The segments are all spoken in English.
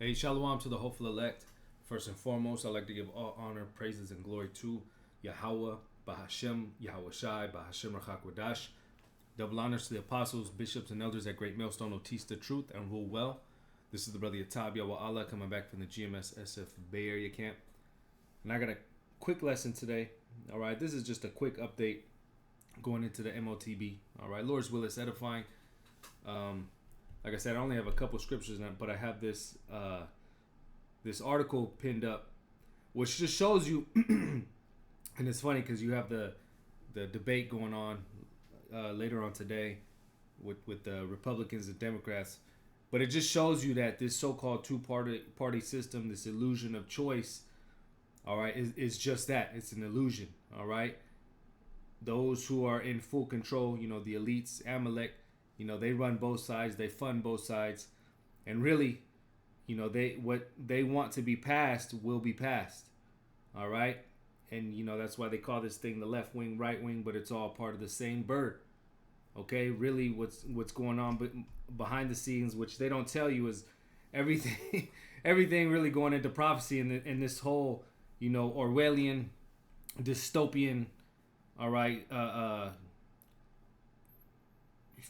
Hey, shalom to the hopeful elect. First and foremost, I'd like to give all honor, praises, and glory to Yahweh, Bahashem, Yahweh Shai, Bahashem Rachakwadash. Double honors to the apostles, bishops, and elders at Great Millstone who teach the truth and rule well. This is the brother Yatab Yahweh Allah coming back from the GMS SF Bay Area camp. And I got a quick lesson today. All right, this is just a quick update going into the MOTB. All right, Lord's will is edifying. Like I said, I only have a couple scriptures, but I have this this article pinned up, which just shows you, and it's funny because you have the debate going on later on today with the Republicans and Democrats, but it just shows you that this so-called two-party system, this illusion of choice, all right, is just that. It's an illusion, all right. Those who are in full control, the elites, Amalek, they run both sides, they fund both sides, and really, what they want to be passed will be passed. All right? And that's why they call this thing the left wing, right wing, but it's all part of the same bird. Okay? Really what's going on behind the scenes, which they don't tell you, is everything everything really going into prophecy in this whole, Orwellian dystopian, all right,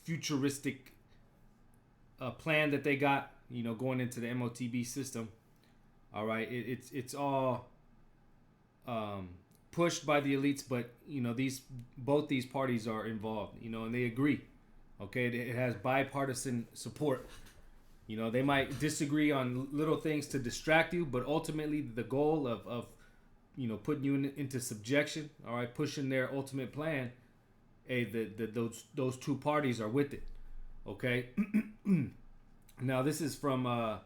futuristic plan that they got, going into the MOTB system. All right, it's all pushed by the elites, but both these parties are involved, and they agree. Okay, it has bipartisan support. They might disagree on little things to distract you, but ultimately the goal of putting you into subjection, all right, pushing their ultimate plan. Hey, those two parties are with it. Okay. Now this is from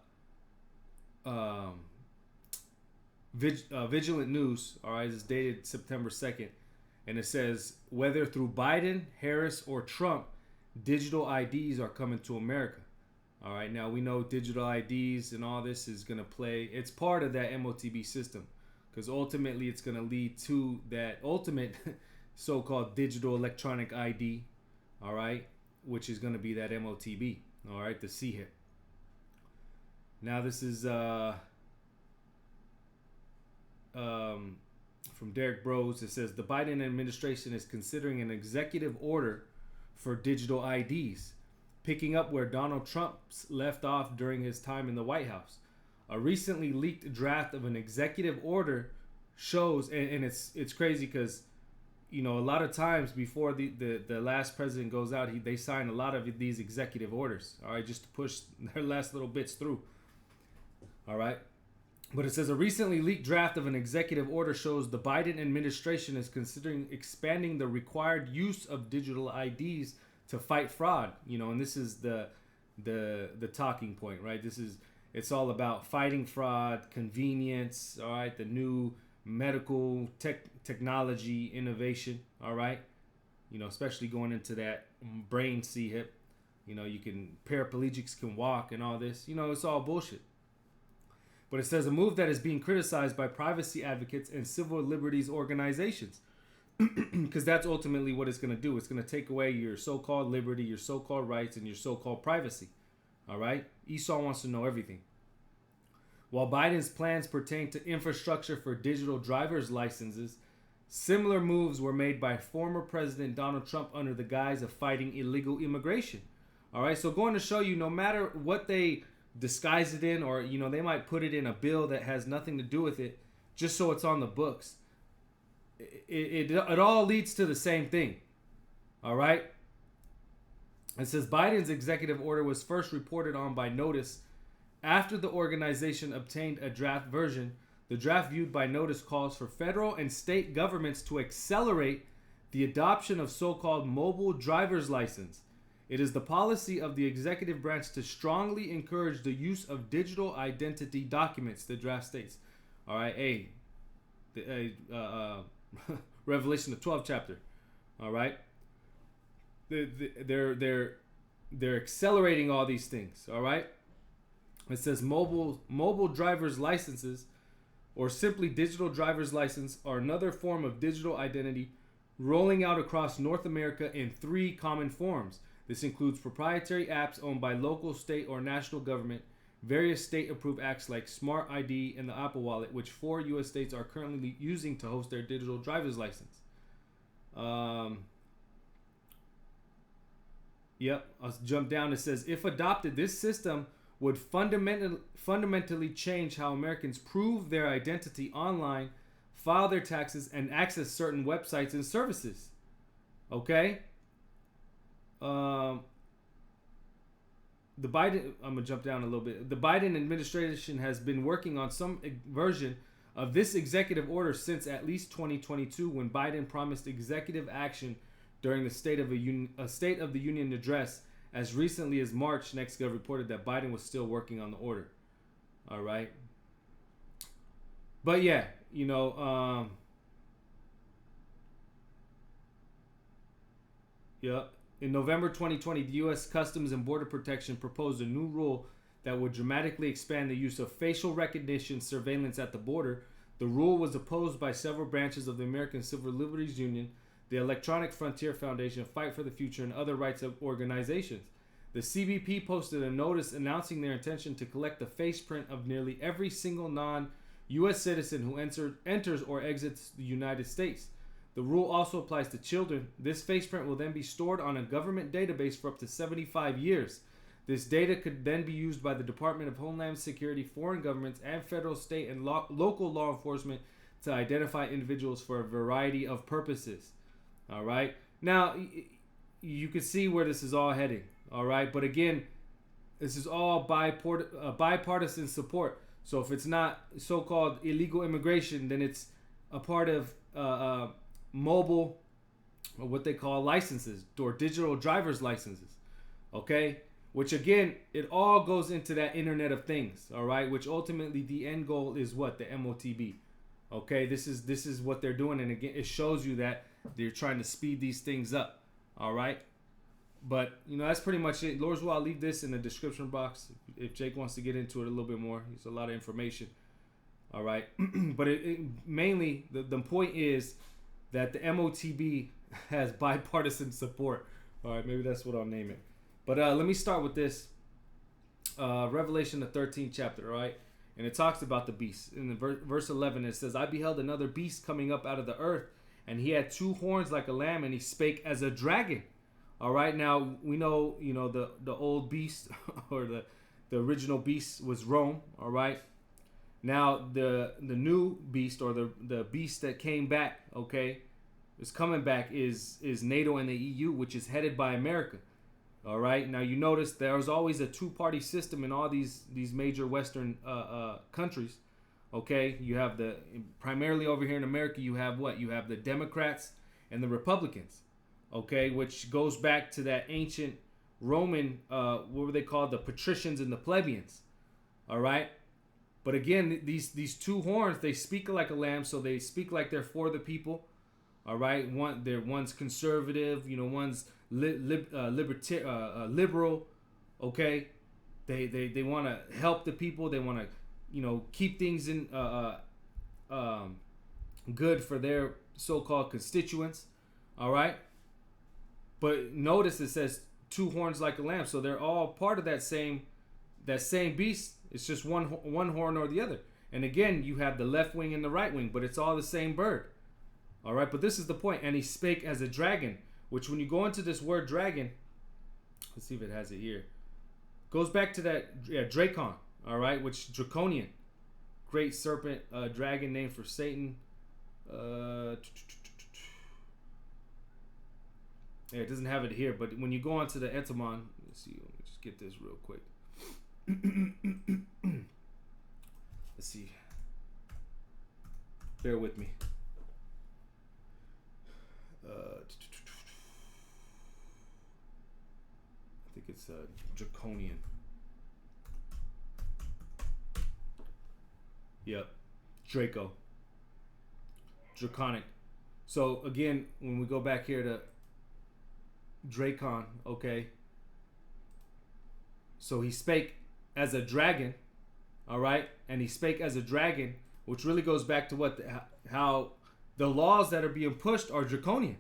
Vigilant News. All right, it's dated September 2nd, and it says whether through Biden, Harris, or Trump, digital IDs are coming to America. All right, now we know digital IDs and all this is gonna play. It's part of that MOTB system, because ultimately it's gonna lead to that ultimate so-called digital electronic ID, all right, which is going to be that MOTB, all right, the CHIP. Now this is from Derek Bros. It says the Biden administration is considering an executive order for digital IDs, picking up where Donald Trump's left off during his time in the White House. A recently leaked draft of an executive order shows, and it's crazy because a lot of times before the last president goes out, they sign a lot of these executive orders, all right, just to push their last little bits through, all right. But it says a recently leaked draft of an executive order shows the Biden administration is considering expanding the required use of digital IDs to fight fraud, and this is the talking point, right? It's all about fighting fraud, convenience, all right, the new medical technology innovation, all right, especially going into that brain CHIP, paraplegics can walk and all this, it's all bullshit. But it says a move that is being criticized by privacy advocates and civil liberties organizations, because that's ultimately what it's going to do. It's going to take away your so-called liberty, your so-called rights, and your so-called privacy, all right. Esau wants to know everything. While Biden's plans pertain to infrastructure for digital driver's licenses, similar moves were made by former President Donald Trump under the guise of fighting illegal immigration. All right, so going to show you, no matter what they disguise it in, or they might put it in a bill that has nothing to do with it, just so it's on the books. It all leads to the same thing. All right. It says Biden's executive order was first reported on by Notice. After the organization obtained a draft version, the draft viewed by Notice calls for federal and state governments to accelerate the adoption of so-called mobile driver's license. It is the policy of the executive branch to strongly encourage the use of digital identity documents, the draft states. All right, Revelation, the 12th chapter. All right, they're accelerating all these things. All right. It says mobile driver's licenses, or simply digital driver's license, are another form of digital identity rolling out across North America in 3 common forms. This includes proprietary apps owned by local, state, or national government, various state-approved acts like Smart ID and the Apple Wallet, which 4 U.S. states are currently using to host their digital driver's license. Yep, I'll jump down. It says, if adopted, this system would fundamentally change how Americans prove their identity online, file their taxes, and access certain websites and services. Okay? The Biden, I'm going to jump down a little bit. The Biden administration has been working on some version of this executive order since at least 2022, when Biden promised executive action during the State of the Union address. As recently as March, NextGov reported that Biden was still working on the order. All right. But yeah, you know, yeah. In November 2020, the U.S. Customs and Border Protection proposed a new rule that would dramatically expand the use of facial recognition surveillance at the border. The rule was opposed by several branches of the American Civil Liberties Union, the Electronic Frontier Foundation, Fight for the Future, and other rights organizations. The CBP posted a notice announcing their intention to collect the face print of nearly every single non-U.S. citizen who enters or exits the United States. The rule also applies to children. This face print will then be stored on a government database for up to 75 years. This data could then be used by the Department of Homeland Security, foreign governments, and federal, state, and local law enforcement to identify individuals for a variety of purposes. All right. Now, you can see where this is all heading. All right. But again, this is all bipartisan support. So if it's not so-called illegal immigration, then it's a part of mobile, or what they call licenses, or digital driver's licenses. Okay. Which again, it all goes into that Internet of Things. All right. Which ultimately the end goal is what? The MOTB. Okay. This is what they're doing. And again, it shows you that they're trying to speed these things up. All right. But, you know, that's pretty much it. Lord's will, I'll leave this in the description box if Jake wants to get into it a little bit more. It's a lot of information. All right. But mainly, the point is that the MOTB has bipartisan support. All right. Maybe that's what I'll name it. But let me start with this. Revelation, the 13th chapter, all right? And it talks about the beast. In the verse 11, it says, I beheld another beast coming up out of the earth, and he had 2 horns like a lamb, and he spake as a dragon. All right, now we know, you know, the old beast or the original beast was Rome. All right, now the new beast, or the beast that came back, okay, is coming back is NATO and the EU, which is headed by America. All right, now you notice there's always a 2-party system in all these major Western countries. Okay, you have primarily over here in America, you have what? You have the Democrats and the Republicans. Okay, which goes back to that ancient Roman, what were they called? The patricians and the plebeians. All right. But again, these 2 horns, they speak like a lamb, so they speak like they're for the people. All right. One's conservative, you know, one's liberal. Okay. They want to help the people. They want to, you know, keep things in good for their so-called constituents. All right. But notice it says 2 horns like a lamb, so they're all part of that same beast. It's just one horn or the other. And again, you have the left wing and the right wing, but it's all the same bird. All right, but this is the point. And he spake as a dragon, which when you go into this word dragon, let's see if it has it here. Goes back to that Dracon. All right, which draconian, great serpent, dragon name for Satan. Yeah, it doesn't have it here, but when you go onto the etymon, let's see, let me just get this real quick. Let's see. Bear with me. I think it's draconian. Yep. Draco. Draconic. So again, when we go back here to Dracon, okay. So he spake as a dragon, all right, and he spake as a dragon, which really goes back to how the laws that are being pushed are draconian.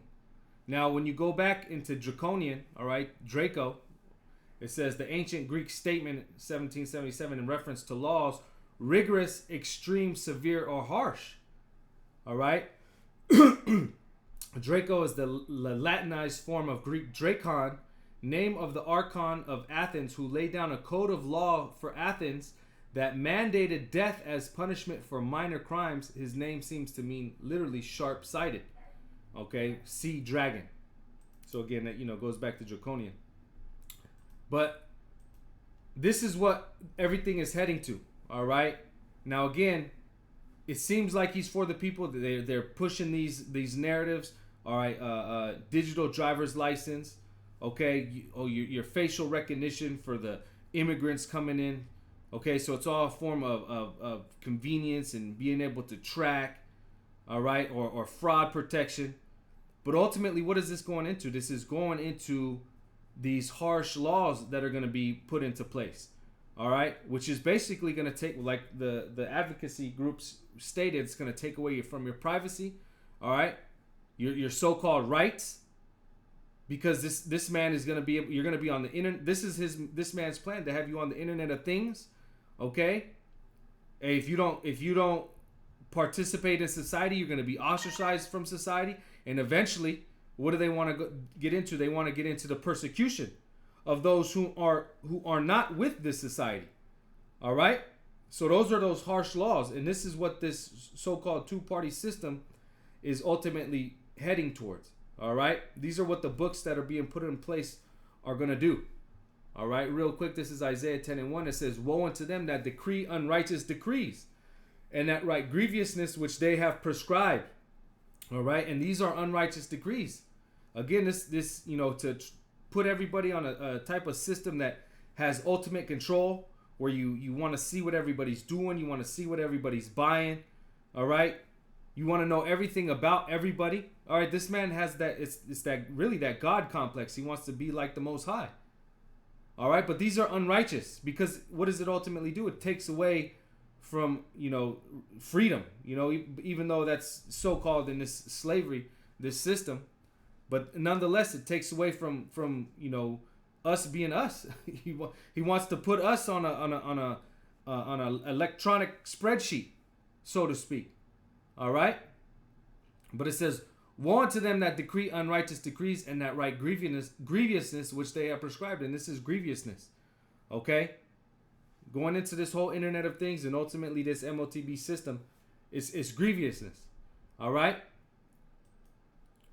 Now, when you go back into draconian, all right, Draco, It says the ancient Greek statement 1777 in reference to laws, rigorous, extreme, severe, or harsh. All right. Draco is the Latinized form of Greek Drakon, name of the Archon of Athens, who laid down a code of law for Athens that mandated death as punishment for minor crimes. His name seems to mean literally sharp-sighted. Okay, sea dragon. So again, that goes back to Draconian. But this is what everything is heading to. All right. Now again, it seems like he's for the people. They're pushing these narratives. All right, digital driver's license. Okay, your facial recognition for the immigrants coming in. Okay, so it's all a form of convenience and being able to track. All right, or fraud protection. But ultimately, what is this going into? This is going into these harsh laws that are going to be put into place. All right, which is basically going to take, like the advocacy groups stated, it's going to take away from your privacy. All right, your so-called rights, because this man is going to be, you're going to be on the internet. This man's plan to have you on the Internet of Things. Okay, and if you don't participate in society, you're going to be ostracized from society, and eventually, what do they want to get into? They want to get into the persecution of those who are not with this society. All right, so those are those harsh laws, and this is what this so-called two-party system is ultimately heading towards. All right, these are what the books that are being put in place are going to do. All right, real quick, this is Isaiah 10:1. It says, "Woe unto them that decree unrighteous decrees, and that write grievousness which they have prescribed." All right, and these are unrighteous decrees. Again, this to put everybody on a type of system that has ultimate control, where you want to see what everybody's doing, you want to see what everybody's buying. All right, you want to know everything about everybody. All right, this man has that. It's that really that God complex. He wants to be like the Most High. All right, but these are unrighteous, because what does it ultimately do? It takes away from freedom. Even though that's so called in this slavery, this system, but nonetheless, it takes away from us being us. He wants to put us on a electronic spreadsheet, so to speak. All right, but it says, "Woe unto them that decree unrighteous decrees, and that write grievousness which they have prescribed." And this is grievousness. Okay, going into this whole Internet of Things and ultimately this MOTB system, it's grievousness. All right,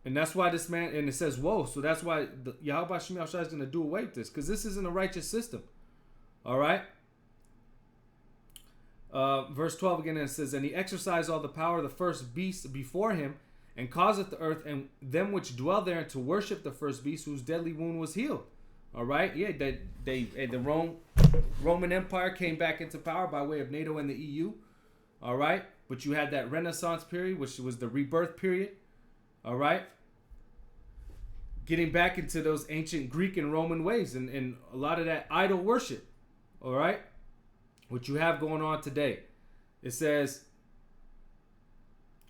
and that's why this man, and it says woe, so that's why Yahweh Shem Yahushua is going to do away with this, because this isn't a righteous system. All right. Verse 12 again, and it says, "And he exercised all the power of the first beast before him, and causeth the earth and them which dwell therein to worship the first beast, whose deadly wound was healed." All right, yeah, the Roman Empire came back into power by way of NATO and the EU. All right, but you had that Renaissance period, which was the rebirth period. All right, getting back into those ancient Greek and Roman ways, and a lot of that idol worship. All right, what you have going on today. It says,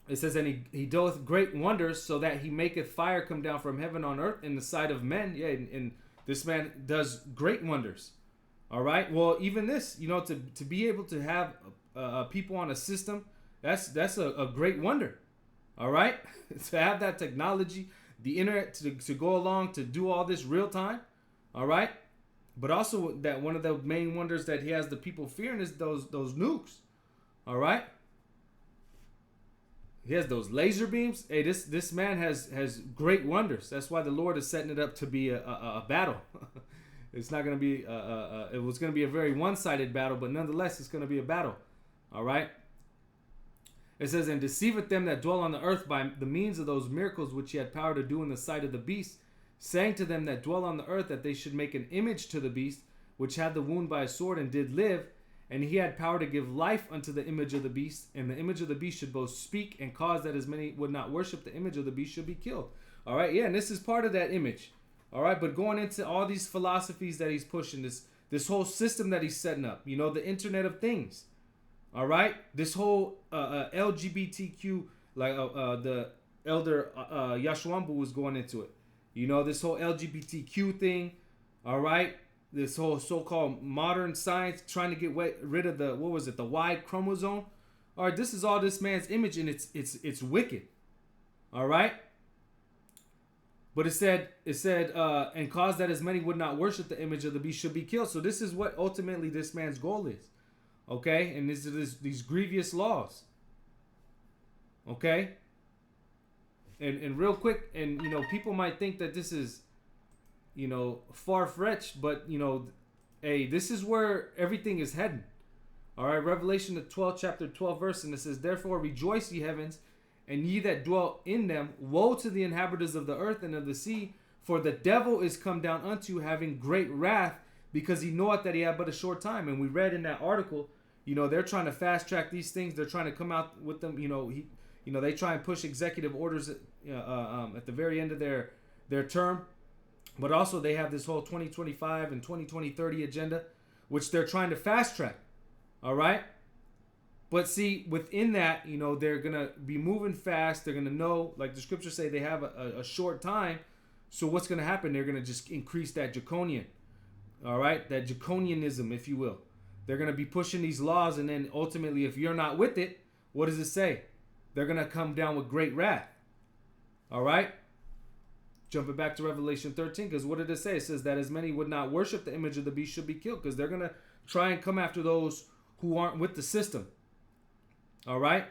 "And he doeth great wonders, so that he maketh fire come down from heaven on earth in the sight of men." Yeah, and this man does great wonders. All right. Well, even this, to be able to have people on a system, that's a great wonder. All right. To have that technology, the internet to go along to do all this real time. All right. But also that one of the main wonders that he has the people fearing is those nukes. All right. He has those laser beams. Hey, this man has great wonders. That's why the Lord is setting it up to be a battle. It's not going to be it was going to be a very one-sided battle, but nonetheless, it's going to be a battle. All right. It says, "And deceiveth them that dwell on the earth by the means of those miracles which he had power to do in the sight of the beast, saying to them that dwell on the earth that they should make an image to the beast, which had the wound by a sword and did live. And he had power to give life unto the image of the beast, and the image of the beast should both speak and cause that as many would not worship the image of the beast should be killed." All right, yeah, and this is part of that image. All right, but going into all these philosophies that he's pushing, this whole system that he's setting up, the Internet of Things. All right, this whole LGBTQ, like the elder Yashuambu was going into it. This whole LGBTQ thing. All right. this whole so-called modern science trying to get rid of the, what was it, the Y chromosome. All right, this is all this man's image, and it's wicked. All right. But it said, and caused that as many would not worship the image of the beast should be killed. So this is what ultimately this man's goal is. Okay, and these grievous laws. Okay. And real quick, and people might think that this is, far-fetched, but hey, this is where everything is heading. All right, Revelation the 12th chapter 12 verse, and it says, "Therefore rejoice, ye heavens, and ye that dwell in them. Woe to the inhabitants of the earth and of the sea, for the devil is come down unto you, having great wrath, because he knoweth that he had but a short time." And we read in that article, they're trying to fast track these things. They're trying to come out with them. They try and push executive orders at the very end of their term. But also they have this whole 2025 and 2020-30 agenda, which they're trying to fast track. All right. But see, within that, they're going to be moving fast. They're going to know, like the scriptures say, they have a short time. So what's going to happen? They're going to just increase that draconian. All right. That draconianism, if you will. They're going to be pushing these laws. And then ultimately, if you're not with it, what does it say? They're going to come down with great wrath. All right. Jumping back to Revelation 13, because what did it say? It says that as many would not worship the image of the beast should be killed, because they're going to try and come after those who aren't with the system. All right.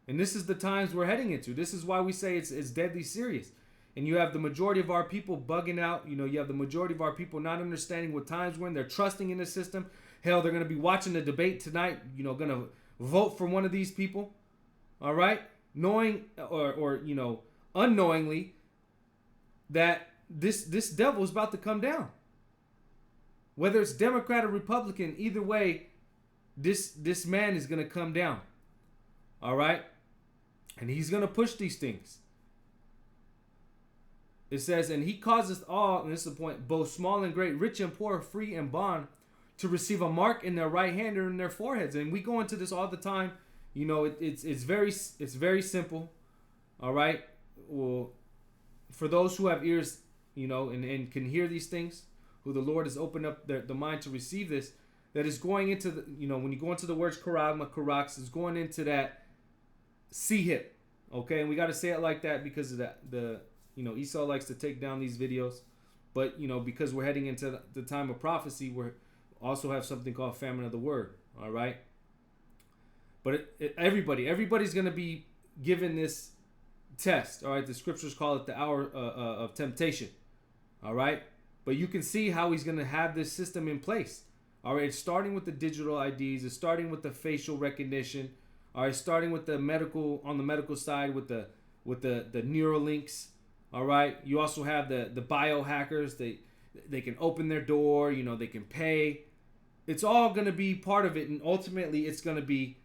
And this is the times we're heading into. This is why we say it's deadly serious. And you have the majority of our people bugging out. You have the majority of our people not understanding what times we're in. They're trusting in the system. Hell, they're going to be watching the debate tonight, going to vote for one of these people. All right. Knowing or unknowingly that this devil is about to come down. Whether it's Democrat or Republican, either way, this man is going to come down. All right. And he's going to push these things. It says, and he causes all, and this is the point, both small and great, rich and poor, free and bond, to receive a mark in their right hand or in their foreheads. And we go into this all the time. It's very simple. All right. Well, for those who have ears, and can hear these things, who the Lord has opened up the mind to receive this, that is going into the, when you go into the words karagma, karax, is going into that C-hip. Okay. And we got to say it like that because of that. Esau likes to take down these videos, but because we're heading into the time of prophecy, we also have something called famine of the word. All right. But everybody's going to be given this test. All right. The scriptures call it the hour of temptation. All right. But you can see how he's going to have this system in place. All right. It's starting with the digital IDs. It's starting with the facial recognition. All right. Starting with the medical, on the medical side with the Neuralinks. All right. You also have the biohackers. They can open their door. They can pay. It's all going to be part of it. And ultimately, it's going to be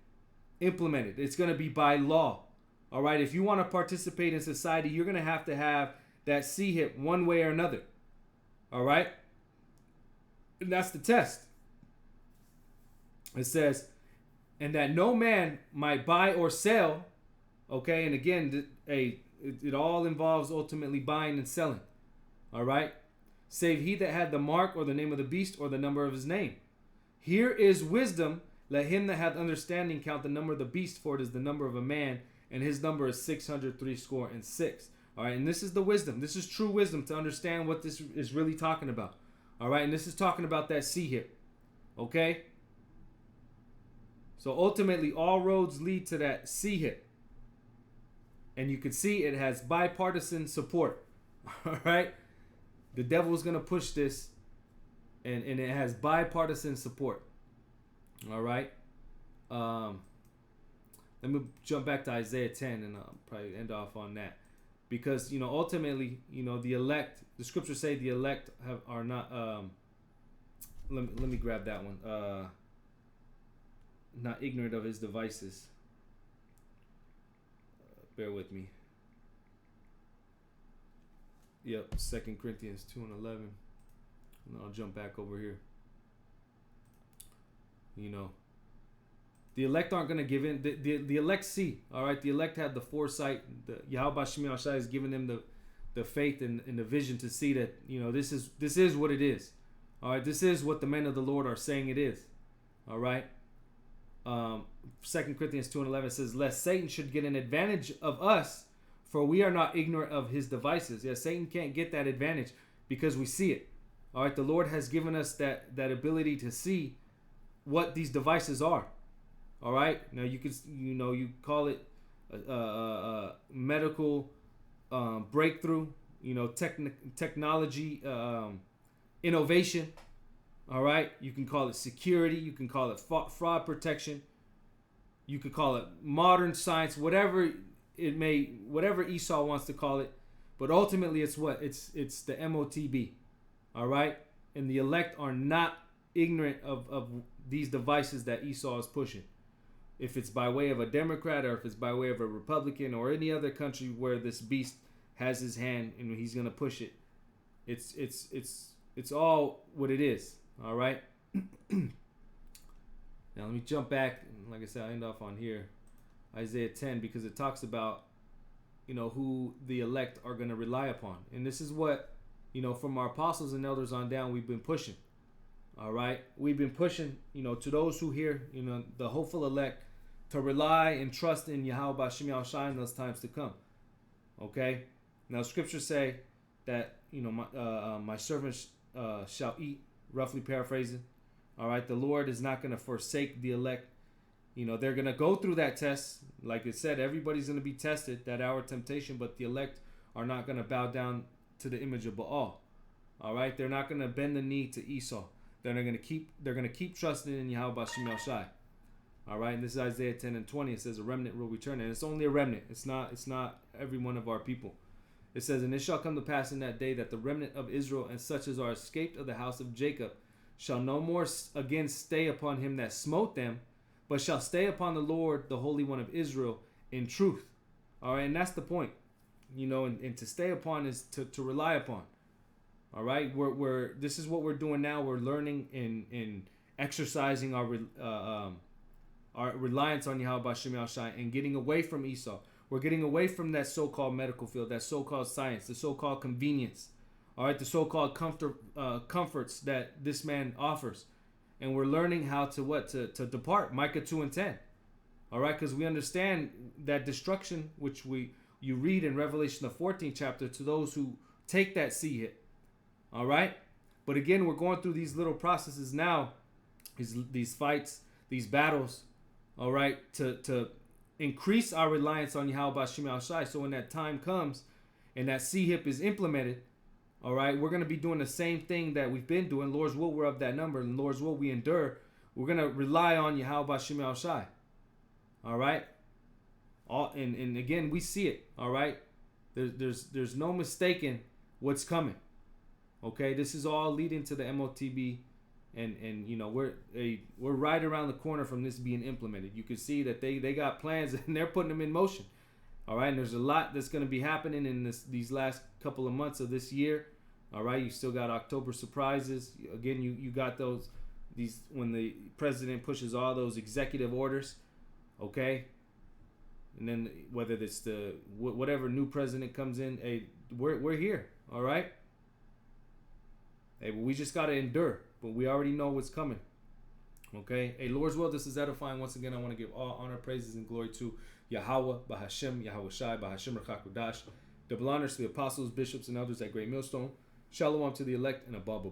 implemented. It's going to be by law. All right. If you want to participate in society, you're going to have that C-hip one way or another. All right. And that's the test. It says, and that no man might buy or sell. Okay. And again, it all involves ultimately buying and selling. All right. Save he that had the mark or the name of the beast or the number of his name. Here is wisdom. Let him that hath understanding count the number of the beast, for it is the number of a man, and his number is 666. All right, and this is the wisdom. This is true wisdom to understand what this is really talking about. All right, and this is talking about that C-hip. Okay? So ultimately, all roads lead to that C-hip. And you can see it has bipartisan support. All right? The devil is going to push this, and it has bipartisan support. All right? Let me jump back to Isaiah 10 and I'll probably end off on that. Because, ultimately, the elect, the scriptures say the elect are not, let me grab that one. Not ignorant of his devices. Bear with me. Yep, 2 Corinthians 2 and 11. And I'll jump back over here. The elect aren't going to give in. The elect see. All right, the elect have the foresight. Yahweh Shemi Ashai has given them the faith and the vision to see that this is what it is. All right, this is what the men of the Lord are saying it is. All right. 2 Corinthians 2:11 says, lest Satan should get an advantage of us, for we are not ignorant of his devices. Yeah, Satan can't get that advantage because we see it. All right, the Lord has given us that ability to see what these devices are. All right, now you could, you call it medical breakthrough, technology innovation. All right, you can call it security, you can call it fraud protection, you could call it modern science, whatever Esau wants to call it, but ultimately it's what it's the MOTB. All right, and the elect are not ignorant of these devices that Esau is pushing. If it's by way of a Democrat, or if it's by way of a Republican, or any other country where this beast has his hand and he's gonna push it, it's all what it is. All right. Now let me jump back. Like I said, I end off on here, Isaiah 10, because it talks about who the elect are gonna rely upon, and this is what from our apostles and elders on down we've been pushing. All right, we've been pushing, to those who hear, the hopeful elect, to rely and trust in Yahweh B'Shem Yahushua in those times to come. Okay, now scriptures say that my servants shall eat. Roughly paraphrasing. All right, the Lord is not going to forsake the elect. They're going to go through that test. Like it said, everybody's going to be tested, that hour of temptation, but the elect are not going to bow down to the image of Baal. All right, they're not going to bend the knee to Esau. They're going to keep trusting in Yahweh B'Shem Yahushua. All right, and this is Isaiah 10:20. It says a remnant will return, and it's only a remnant. It's not every one of our people. It says, and it shall come to pass in that day that the remnant of Israel and such as are escaped of the house of Jacob shall no more again stay upon him that smote them, but shall stay upon the Lord, the Holy One of Israel, in truth. All right, and that's the point. And to stay upon is to rely upon. All right, this is what we're doing now. We're learning in exercising our reliance on Yahweh B'Shem Yahushua and getting away from Esau. We're getting away from that so-called medical field, that so-called science, the so-called convenience, all right, the so-called comforts that this man offers. And we're learning how to depart, Micah 2:10, all right, because we understand that destruction, which you read in Revelation, the 14th chapter, to those who take that sea hit, all right? But again, we're going through these little processes now, these fights, these battles, all right, to increase our reliance on Yahweh B'Shem Yahushua. So when that time comes and that C-HIP is implemented, all right, we're going to be doing the same thing that we've been doing. Lord's will, we're of that number. And Lord's will, we endure. We're going to rely on Yahweh B'Shem Yahushua. All right? And again, we see it. All right? There's no mistaking what's coming. Okay? This is all leading to the MOTB. And we're right around the corner from this being implemented. You can see that they got plans and they're putting them in motion. All right, and there's a lot that's going to be happening in these last couple of months of this year. All right, you still got October surprises. Again, you got these when the president pushes all those executive orders. Okay, and then whether it's whatever new president comes in, hey, we're here. All right. Hey, but we just got to endure. But we already know what's coming. Okay? Hey, Lord's will, this is edifying. Once again, I want to give all honor, praises, and glory to Yahweh, B'Hashem, Yahushai, B'Hashem Rachak. Double honors to the apostles, bishops, and elders at Great Millstone. Shalom to the elect, and above.